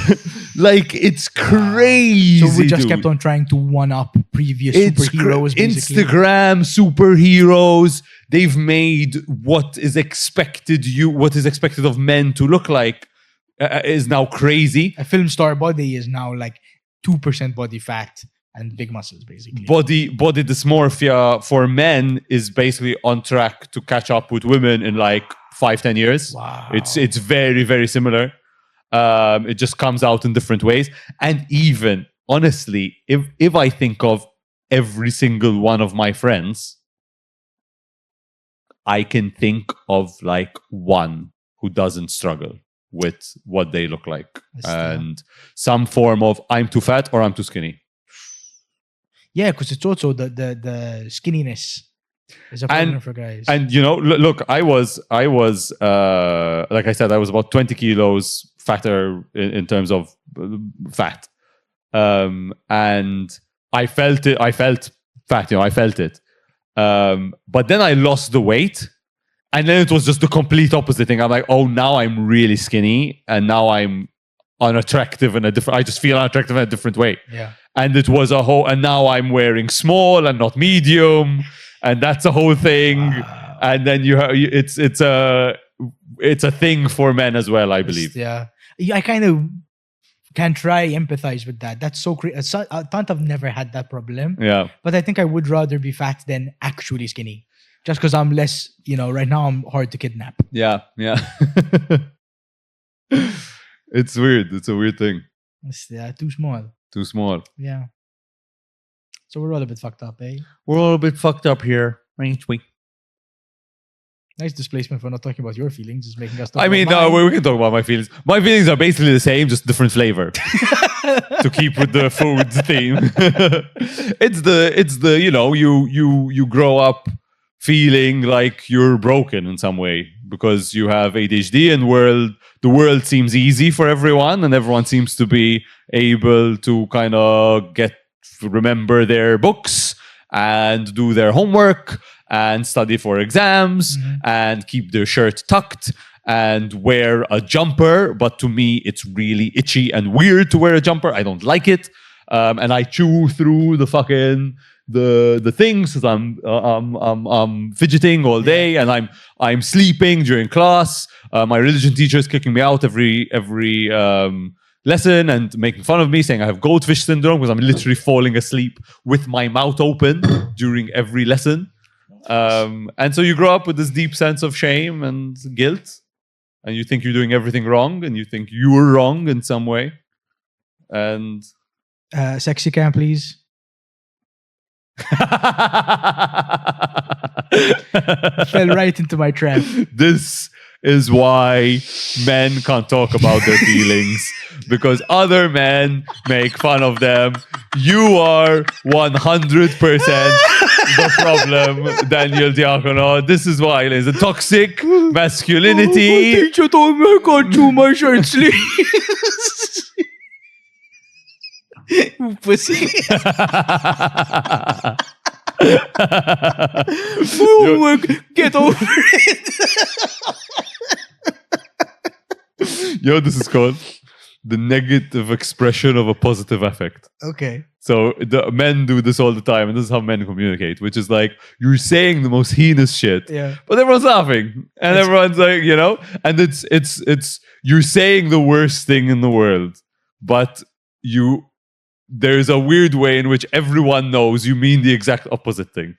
Like, it's crazy. So we just kept on trying to one up previous superheroes. Basically. Instagram superheroes. They've made what is expected of men to look like. Is now crazy. A film star body is now like 2% body fat and big muscles, basically. Body dysmorphia for men is basically on track to catch up with women in like 5-10 years. Wow. It's very, very similar. It just comes out in different ways. And even honestly, if I think of every single one of my friends, I can think of like one who doesn't struggle with what they look like and some form of I'm too fat or I'm too skinny. Yeah, because it's also the skinniness is a problem for guys. And you know, look, I was like I said, I was about 20 kilos fatter in terms of fat, and I felt it. I felt fat, I felt it. But then I lost the weight. And then it was just the complete opposite thing. I'm like, oh, now I'm really skinny, and now I'm unattractive in a different. I just feel unattractive in a different way. Yeah. And it was a whole. And now I'm wearing small and not medium, and that's a whole thing. Wow. And then it's a thing for men as well, I believe. Yeah, I kind of can try empathize with that. That's so crazy. I thought I've never had that problem. Yeah. But I think I would rather be fat than actually skinny. Just because I'm less, right now I'm hard to kidnap. Yeah. It's weird. It's a weird thing. It's too small. Too small. Yeah. So we're all a bit fucked up, eh? We're all a bit fucked up here, ain't we? Nice displacement for not talking about your feelings. Just making us talk I mean, about mine. we can talk about my feelings. My feelings are basically the same, just different flavor. To keep with the food theme. It's the you grow up feeling like you're broken in some way because you have ADHD and the world seems easy for everyone and everyone seems to be able to kind of remember their books and do their homework and study for exams and keep their shirt tucked and wear a jumper. But to me, it's really itchy and weird to wear a jumper. I don't like it. and I chew through the fucking the things because I'm fidgeting all day, and I'm sleeping during class. My religion teacher is kicking me out every lesson and making fun of me, saying I have goldfish syndrome because I'm literally falling asleep with my mouth open during every lesson. And so you grow up with this deep sense of shame and guilt, and you think you're doing everything wrong, and you think you were wrong in some way. And sexy cam, please. Fell right into my trap. This is why men can't talk about their feelings, because other men make fun of them. You are 100% the problem, Daniel Diacono. This is why there's a toxic masculinity. Teacher told me I can't chew my shirt sleeves. Pussy. Get over it. You know what this is called? The negative expression of a positive affect. Okay. So the men do this all the time, and this is how men communicate, which is like you're saying the most heinous shit, but everyone's laughing, and everyone's like, you know, and it's you're saying the worst thing in the world, but there's a weird way in which everyone knows you mean the exact opposite thing.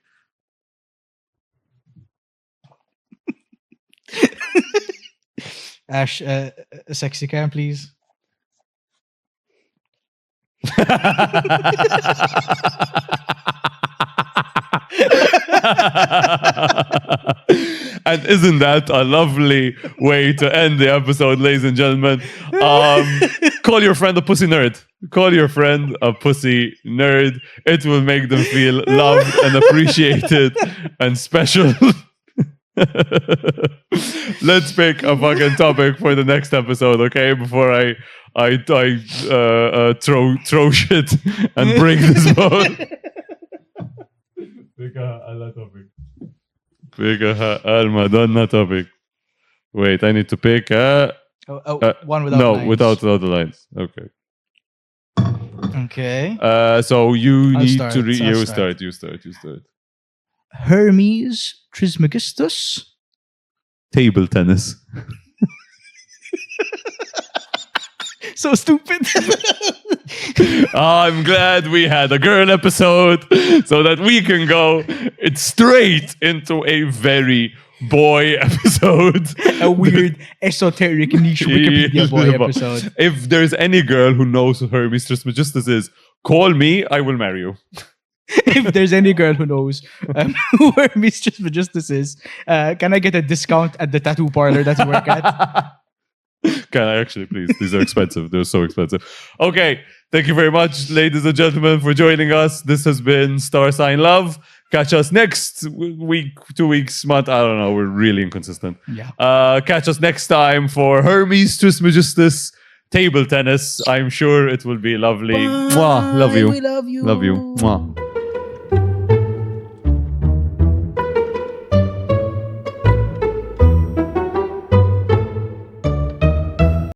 Ash, a sexy cam, please. And isn't that a lovely way to end the episode, ladies and gentlemen? Call your friend a pussy nerd. Call your friend a pussy nerd. It will make them feel loved and appreciated and special. Let's pick a fucking topic for the next episode, okay? Before I throw shit and break this bone. Pick a topic. Pick a Madonna topic. Wait, I need to pick one without lines. Without the lines. Okay. Okay. So you need to read. You start. Hermes Trismegistus. Table tennis. So stupid. I'm glad we had a girl episode so that we can go straight into a very boy episode. A weird, esoteric, niche Wikipedia boy episode. If there's any girl who knows who Hermes Trismegistus is, call me, I will marry you. If there's any girl who knows who Hermes Trismegistus is, can I get a discount at the tattoo parlor that you work at? Can I actually, please? These are expensive. They're so expensive. Okay. Thank you very much, ladies and gentlemen, for joining us. This has been Star Sign Love. Catch us next week, 2 weeks, month. I don't know. We're really inconsistent. Yeah. Catch us next time for Hermes Trismegistus table tennis. I'm sure it will be lovely. Bye. Mwah. Love you. We love you. Love you. Mwah.